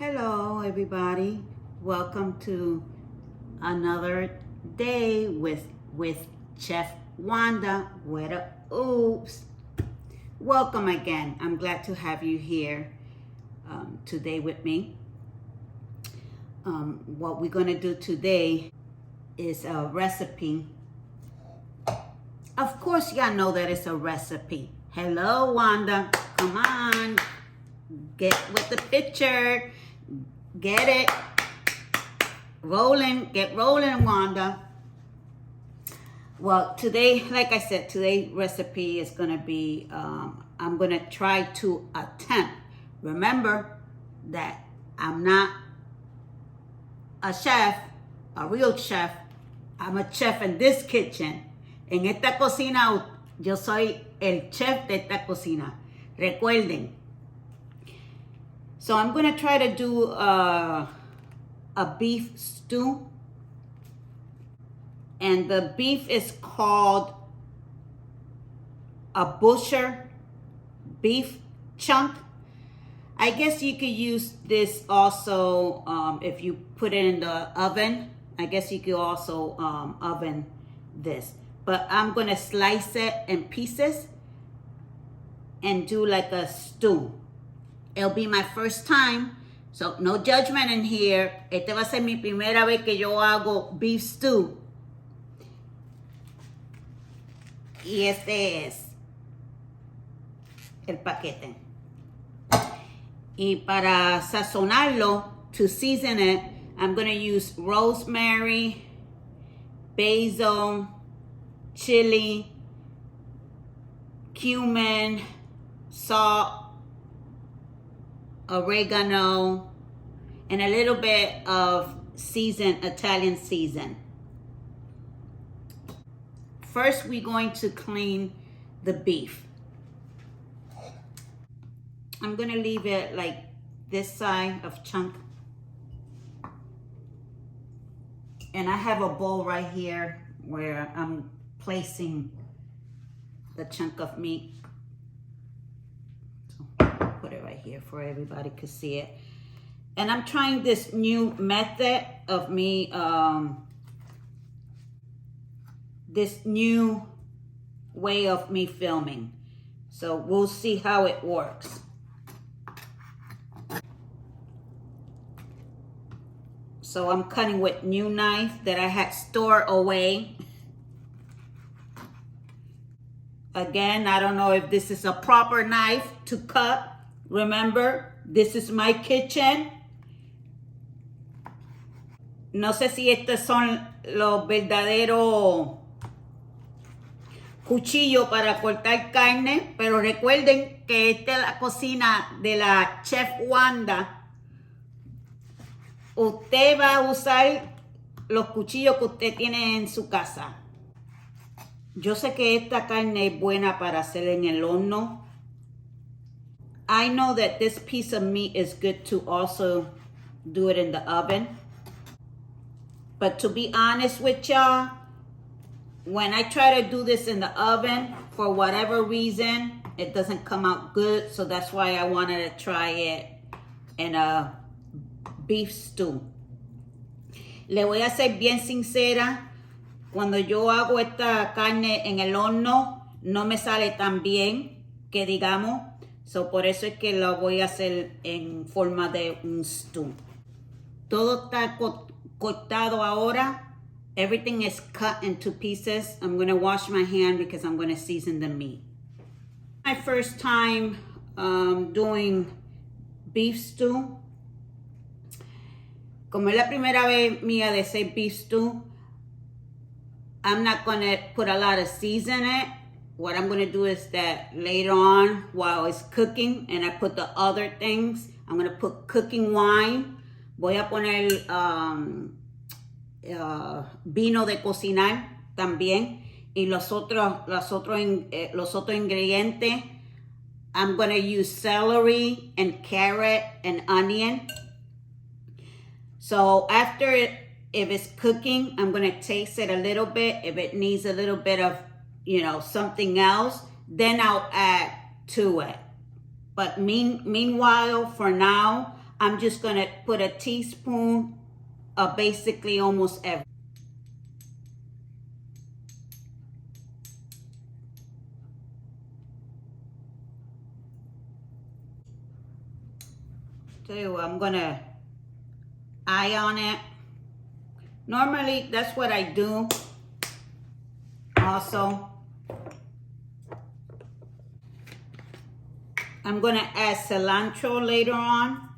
Hello everybody, welcome to another day with CHEF Wanda Oops. Welcome again. I'm glad to have you here today with me. What we're going to do today is a recipe. Of course y'all know that it's a recipe. Hello Wanda, come on, get with the picture. Get it rolling, get rolling, Wanda. Well, today, like I said, today's recipe is gonna be, I'm gonna try to attempt. Remember that I'm not a chef, a real chef. I'm a chef in this kitchen. En esta cocina, yo soy el chef de esta cocina. Recuerden. So I'm gonna try to do a beef stew. And the beef is called a butcher beef chunk. I guess you could use this also if you put it in the oven. I guess you could also oven this. But I'm gonna slice it in pieces and do like a stew. It'll be my first time, so no judgment in here. Esta va a ser mi primera vez que yo hago beef stew. Y este es el paquete. Y para sazonarlo, to season it, I'm going to use rosemary, basil, chili, cumin, salt, oregano, and a little bit of seasoned Italian season. First, we're going to clean the beef. I'm gonna leave it like this side of chunk. And I have a bowl right here where I'm placing the chunk of meat. Put it right here for everybody to see it. And I'm trying this new method of me, this new way of me filming. So we'll see how it works. So I'm cutting with new knife that I had stored away. Again, I don't know if this is a proper knife to cut. Remember, this is my kitchen. No sé si estos son los verdaderos cuchillos para cortar carne, pero recuerden que esta es la cocina de la Chef Wanda. Usted va a usar los cuchillos que usted tiene en su casa. Yo sé que esta carne es buena para hacer en el horno. I know that this piece of meat is good to also do it in the oven. But to be honest with y'all, when I try to do this in the oven, for whatever reason, it doesn't come out good. So that's why I wanted to try it in a beef stew. Le voy a ser bien sincera. Cuando yo hago esta carne en el horno, no me sale tan bien que digamos. So por eso es que lo voy a hacer en forma de un stew. Todo está cortado ahora. Everything is cut into pieces. I'm going to wash my hand because I'm going to season the meat. My first time doing beef stew. Como es la primera vez mía de hacer beef stew, I'm not going to put a lot of season in it. What I'm going to do is that later on, while it's cooking, and I put the other things, I'm going to put cooking wine. Voy a poner vino de cocinar también. Y los otros ingredientes, I'm going to use celery and carrot and onion. So after if it's cooking, I'm going to taste it a little bit. If it needs a little bit of, something else, then I'll add to it. But meanwhile, for now, I'm just gonna put a teaspoon of basically almost everything. Tell you what, I'm gonna eye on it. Normally, that's what I do also. I'm gonna add cilantro later on.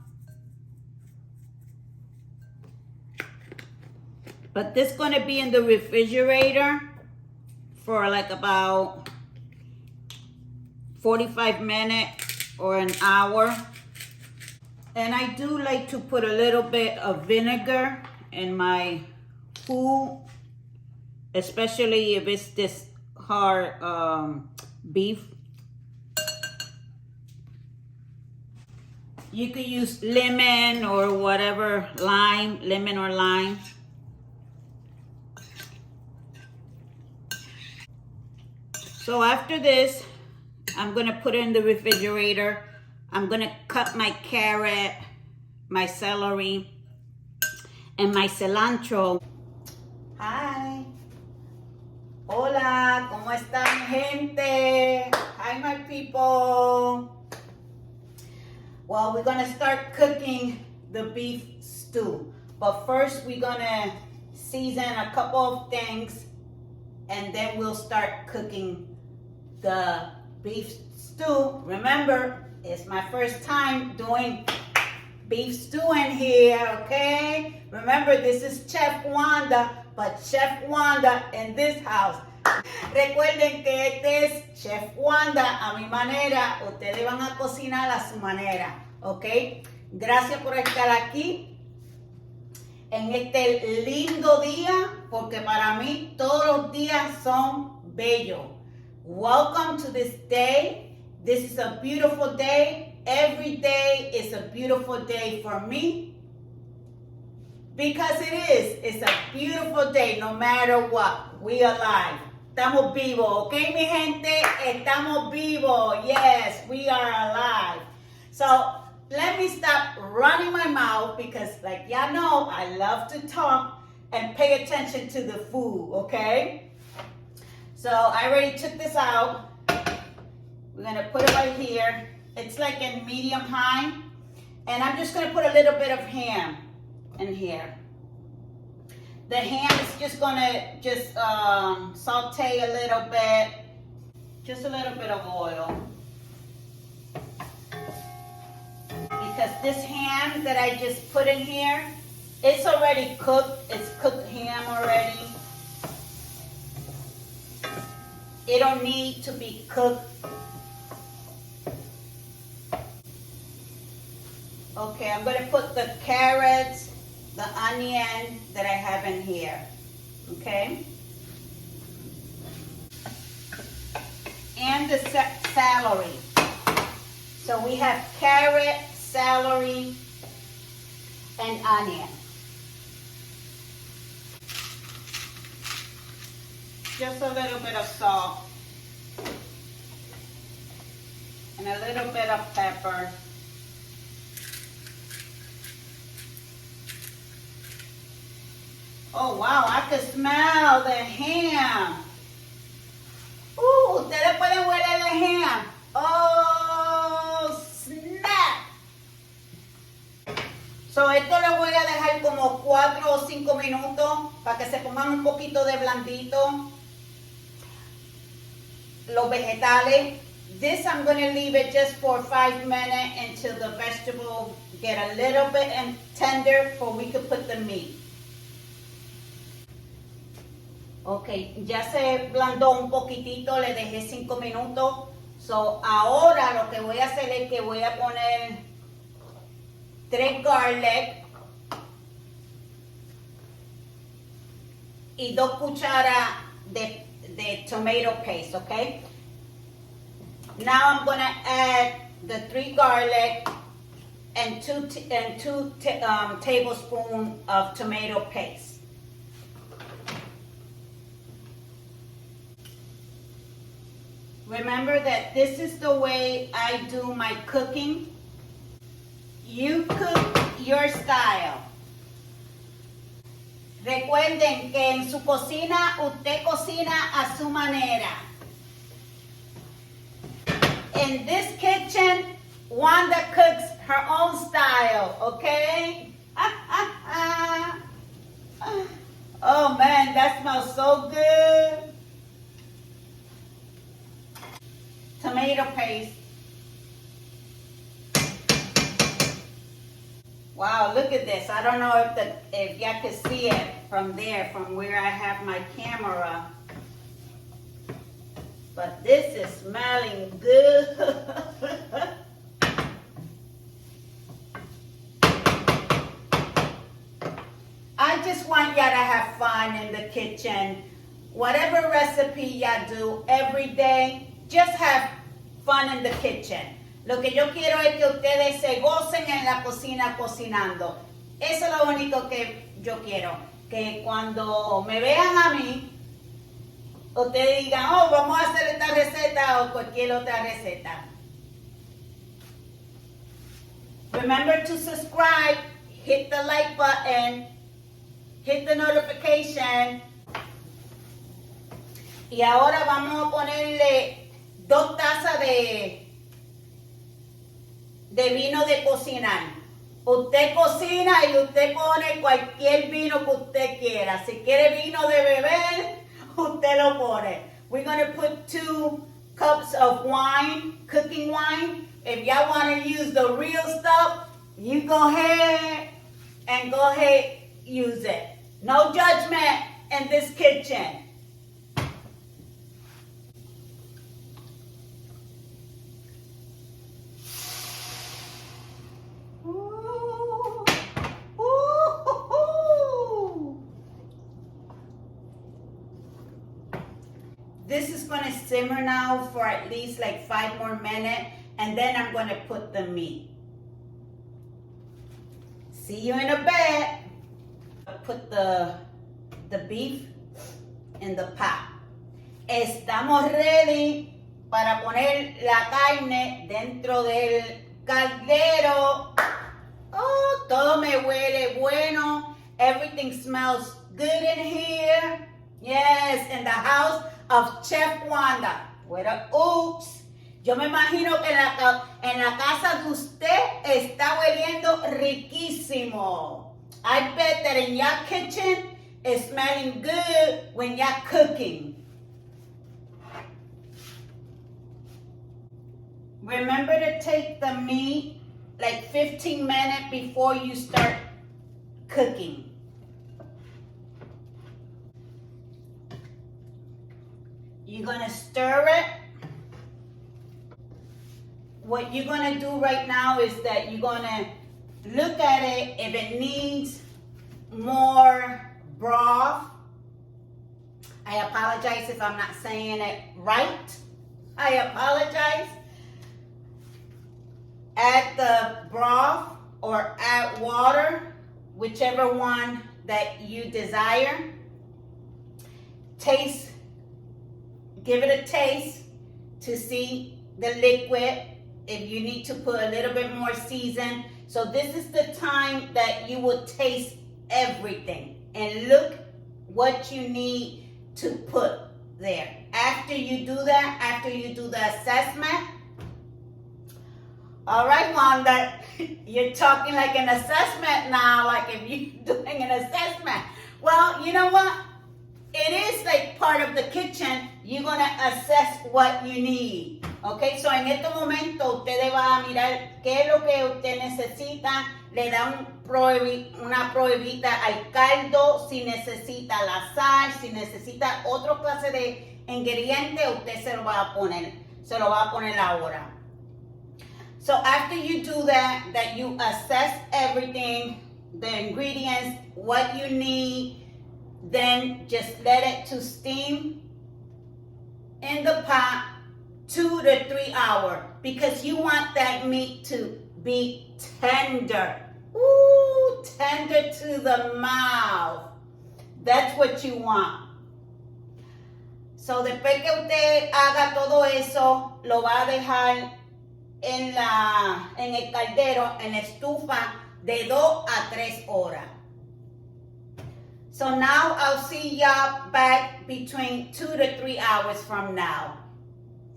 But this is gonna be in the refrigerator for like about 45 minutes or an hour. And I do like to put a little bit of vinegar in my food, especially if it's this hard beef. You could use lemon or whatever, lemon or lime. So after this, I'm gonna put it in the refrigerator. I'm gonna cut my carrot, my celery, and my cilantro. Hi. Hola, ¿cómo están, gente? Hi, my people. Well, we're gonna start cooking the beef stew. But first, we're gonna season a couple of things, and then we'll start cooking the beef stew. Remember, it's my first time doing beef stew in here, okay? Remember, this is Chef Wanda, but Chef Wanda in this house. Recuerden que este es Chef Wanda a mi manera. Ustedes van a cocinar a su manera, ¿ok? Gracias por estar aquí en este lindo día, porque para mí todos los días son bellos. Welcome to this day. This is a beautiful day. Every day is a beautiful day for me. Because it is. It's a beautiful day no matter what. We are alive. Estamos vivos. Okay, mi gente? Estamos vivos. Yes, we are alive. So, let me stop running my mouth because like y'all know, I love to talk and pay attention to the food, okay? So, I already took this out. We're gonna put it right here. It's like in medium high. And I'm just gonna put a little bit of ham in here. The ham is just gonna saute a little bit. Just a little bit of oil. Because this ham that I just put in here, it's already cooked. It's cooked ham already. It don't need to be cooked. Okay, I'm gonna put the carrots, the onion that I have in here, okay? And the celery. So we have carrot, celery, and onion. Just a little bit of salt. And a little bit of pepper. Oh, wow, I can smell the ham. Ustedes pueden huele el ham. Oh, snap. So, esto lo voy a dejar como 4 o 5 minutos para que se pongan un poquito de blandito. Los vegetales. This I'm going to leave it just for 5 minutes until the vegetable get a little bit tender before we can put the meat. Ok, ya se blandó un poquitito, le dejé 5 minutos. So, ahora lo que voy a hacer es que voy a poner 3 garlic y 2 cucharas de tomato paste, ok? Now I'm going to add the 3 garlic and 2 tablespoons of tomato paste. Remember that this is the way I do my cooking. You cook your style. Recuerden que en su cocina usted cocina a su manera. In this kitchen, Wanda cooks her own style, okay? Oh man, that smells so good. Tomato paste. Wow, look at this. I don't know if y'all can see it from there, from where I have my camera. But this is smelling good. I just want y'all to have fun in the kitchen. Whatever recipe y'all do every day, just have fun in the kitchen. Lo que yo quiero es que ustedes se gocen en la cocina cocinando. Eso es lo único que yo quiero. Que cuando me vean a mí, ustedes digan, oh, vamos a hacer esta receta o cualquier otra receta. Remember to subscribe, hit the like button, hit the notification. Y ahora vamos a ponerle 2 tazas de vino de cocinar. Usted cocina y usted pone cualquier vino que usted quiera. Si quiere vino de beber, usted lo pone. We're going to put 2 cups of wine, cooking wine. If y'all want to use the real stuff, you go ahead and use it. No judgment in this kitchen. This is going to simmer now for at least like 5 more minutes, and then I'm going to put the meat. See you in a bit. Put the beef in the pot. Estamos ready para poner la carne dentro del caldero. Oh, todo me huele bueno. Everything smells good in here. Yes, in the house of CHEF Wanda Wanda Oops. Yo me imagino que en la casa de usted está hueliendo riquísimo. I bet that in your kitchen it's smelling good when you're cooking. Remember to take the meat like 15 minutes before you start cooking. You're going to stir it. What you're going to do right now is that you're going to look at it if it needs more broth. I apologize if I'm not saying it right. I apologize. Add the broth or add water, whichever one that you desire. Taste, give it a taste to see the liquid. If you need to put a little bit more season. So this is the time that you will taste everything and look what you need to put there. After you do that, after you do the assessment, all right, Wanda, you're talking like an assessment now, like if you're doing an assessment. Well, you know what? It is like part of the kitchen. You're going to assess what you need. Okay, so en este momento ustedes van a mirar qué es lo que usted necesita. Le da una probadita al caldo. Si necesita la sal, si necesita otra clase de ingrediente, usted se lo va a poner. Se lo va a poner ahora. So after you do that you assess everything, the ingredients, what you need, then just let it to steam in the pot 2 to 3 hours because you want that meat to be tender. Ooh, tender to the mouth. That's what you want. So después que usted haga todo eso, lo va a dejar en el caldero, en la estufa, de 2 a 3 horas. So now I'll see y'all back between 2 to 3 hours from now.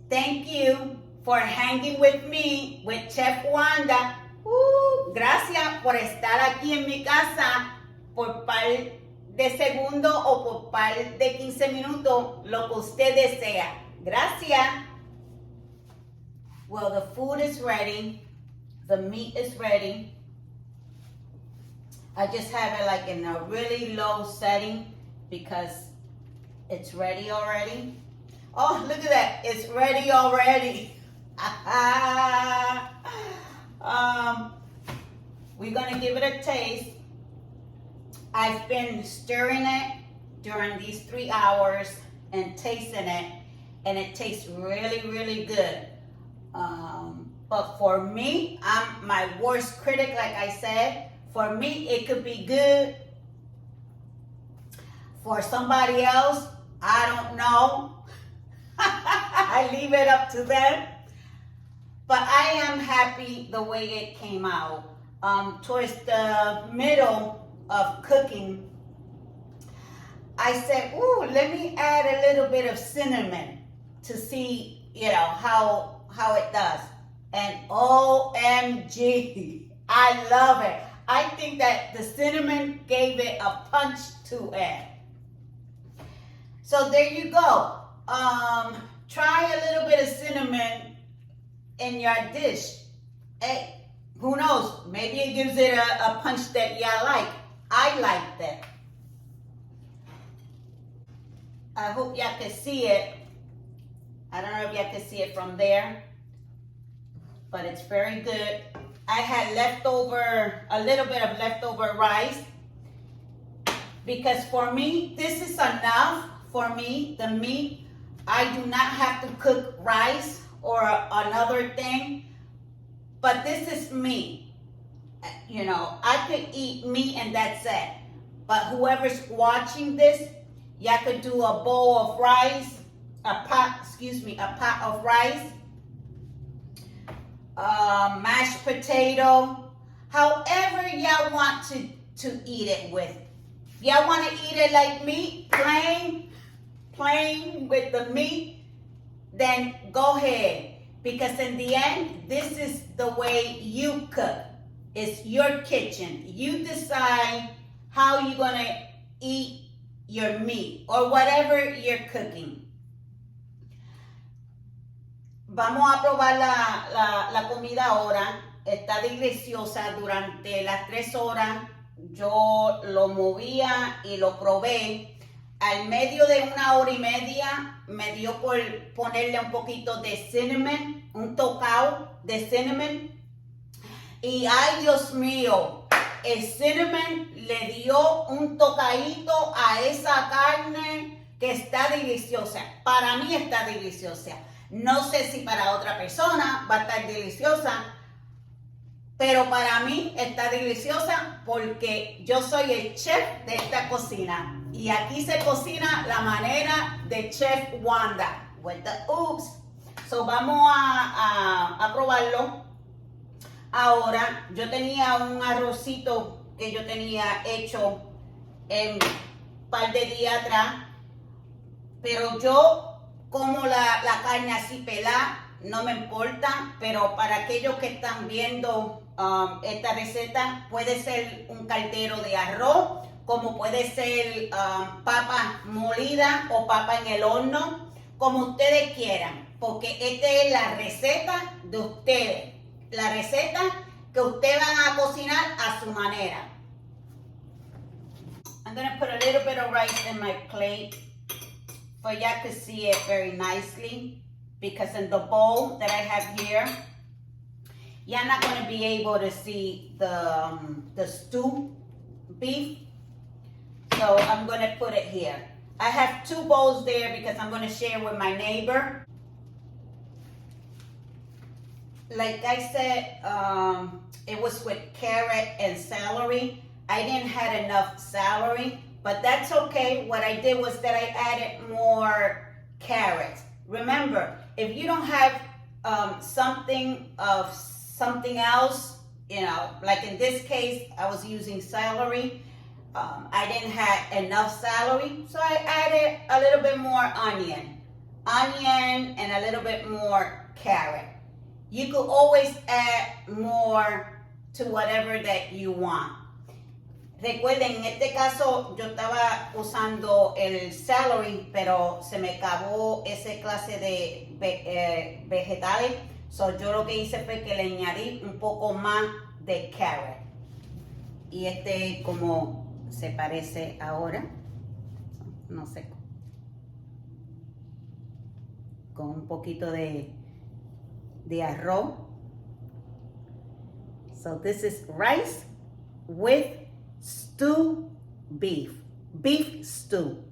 Thank you for hanging with me with Chef Wanda. Gracias por estar aquí en mi casa por par de segundos o por par de 15 minutos, lo que usted desea. Gracias. Well, the food is ready. The meat is ready. I just have it like in a really low setting because it's ready already. Oh, look at that. It's ready already. We're going to give it a taste. I've been stirring it during these 3 hours and tasting it, and it tastes really, really good. But for me, I'm my worst critic, like I said. For me, it could be good. For somebody else, I don't know. I leave it up to them. But I am happy the way it came out. Towards the middle of cooking, I said, ooh, let me add a little bit of cinnamon to see, how it does. And OMG, I love it. I think that the cinnamon gave it a punch to it. So there you go. Try a little bit of cinnamon in your dish. Hey, who knows? Maybe it gives it a punch that y'all like. I like that. I hope y'all can see it. I don't know if y'all can see it from there, but it's very good. I had a little bit of leftover rice, because for me, this is enough for me, the meat. I do not have to cook rice or another thing, but this is me. I could eat meat and that's it. But whoever's watching this, y'all could do a bowl of rice, a pot of rice, mashed potato, however y'all want to eat it with. If y'all want to eat it like me, plain with the meat, then go ahead. Because in the end, this is the way you cook. It's your kitchen. You decide how you're going to eat your meat or whatever you're cooking. Vamos a probar la comida ahora. Está deliciosa. Durante las 3 horas yo lo movía y lo probé. Al medio de 1 hora y media me dio por ponerle un poquito de cinnamon, un tocado de cinnamon. Y ay, Dios mío, el cinnamon le dio un tocadito a esa carne que está deliciosa. Para mí está deliciosa. No sé si para otra persona va a estar deliciosa, pero para mí está deliciosa porque yo soy el chef de esta cocina. Y aquí se cocina la manera de Chef Wanda Wanda Oops. So vamos a probarlo. Ahora, yo tenía un arrocito que yo tenía hecho en un par de días atrás, pero yo como la carne así pelada, no me importa, pero para aquellos que están viendo esta receta, puede ser un caldero de arroz, como puede ser papa molida o papa en el horno, como ustedes quieran, porque esta es la receta de ustedes, la receta que ustedes van a cocinar a su manera. I'm going to put a little bit of rice in my plate so y'all can see it very nicely, because in the bowl that I have here, you're not going to be able to see the stew beef. So I'm going to put it here. I have 2 bowls there because I'm going to share with my neighbor. Like I said, it was with carrot and celery. I didn't have enough celery, but that's okay. What I did was that I added more carrots. Remember, if you don't have something else You know, like in this case, I was using celery. I didn't have enough celery, so I added a little bit more onion, and a little bit more carrot. You could always add more to whatever that you want. Recuerden, en este caso yo estaba usando el celery, pero se me acabó ese clase de vegetales. So yo lo que hice fue que le añadí un poco más de carrot. Y como se parece ahora, no sé, con un poquito de arroz. So this is rice with stew beef stew.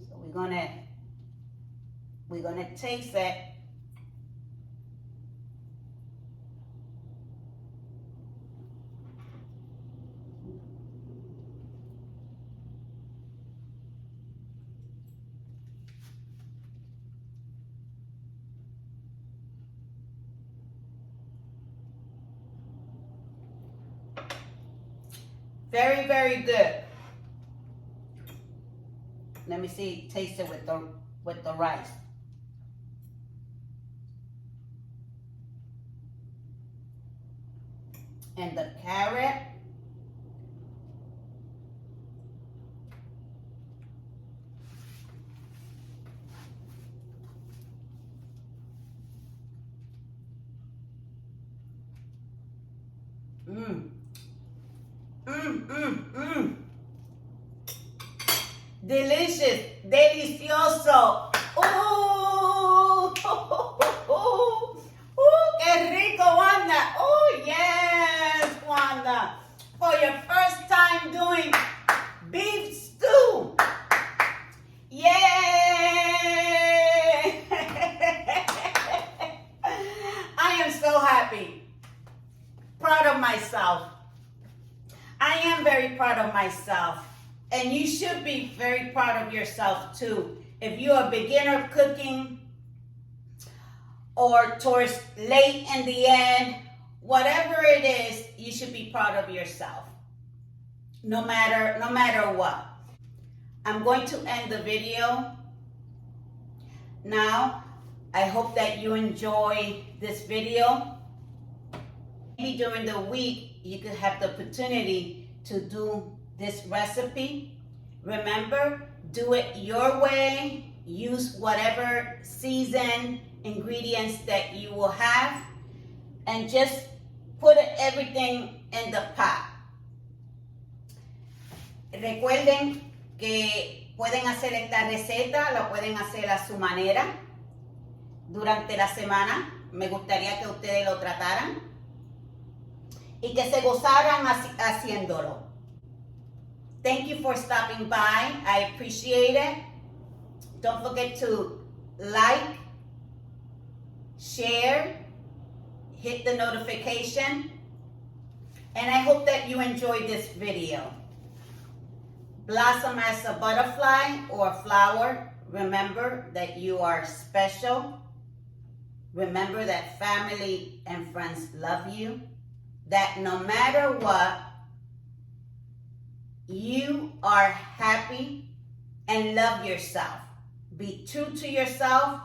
So we're gonna taste it. Very, very good. Let me see, taste it with the rice. And the carrot. Delicious, delicioso. Qué rico, Wanda. Oh, yes, Wanda. For your first time doing beef stew. Yay! I am so happy. Proud of myself. I am very proud of myself. And you should be very proud of yourself too. If you're a beginner cooking or towards late in the end, whatever it is, you should be proud of yourself. No matter what. I'm going to end the video now. I hope that you enjoy this video. Maybe during the week, you could have the opportunity to do this recipe. Remember, do it your way. Use whatever seasoned ingredients that you will have, and just put everything in the pot. Recuerden que pueden hacer esta receta, la pueden hacer a su manera. Durante la semana, me gustaría que ustedes lo trataran y que se gozaran haciéndolo. Thank you for stopping by. I appreciate it. Don't forget to like, share, hit the notification, and I hope that you enjoyed this video. Blossom as a butterfly or flower. Remember that you are special. Remember that family and friends love you. That no matter what, you are happy and love yourself. Be true to yourself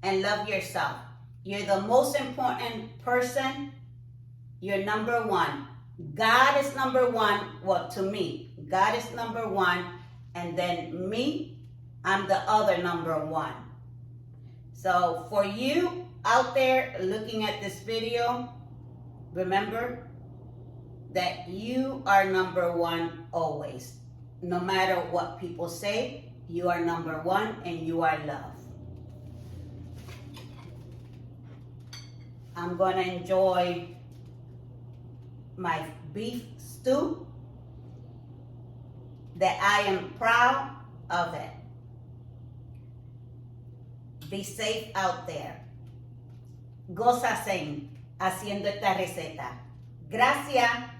and love yourself. You're the most important person. You're number one. God is number one. Well, to me, God is number one. And then me, I'm the other number one. So for you out there looking at this video, remember that you are number one always. No matter what people say, you are number one and you are loved. I'm gonna enjoy my beef stew that I am proud of it. Be safe out there. Gózase haciendo esta receta. Gracias.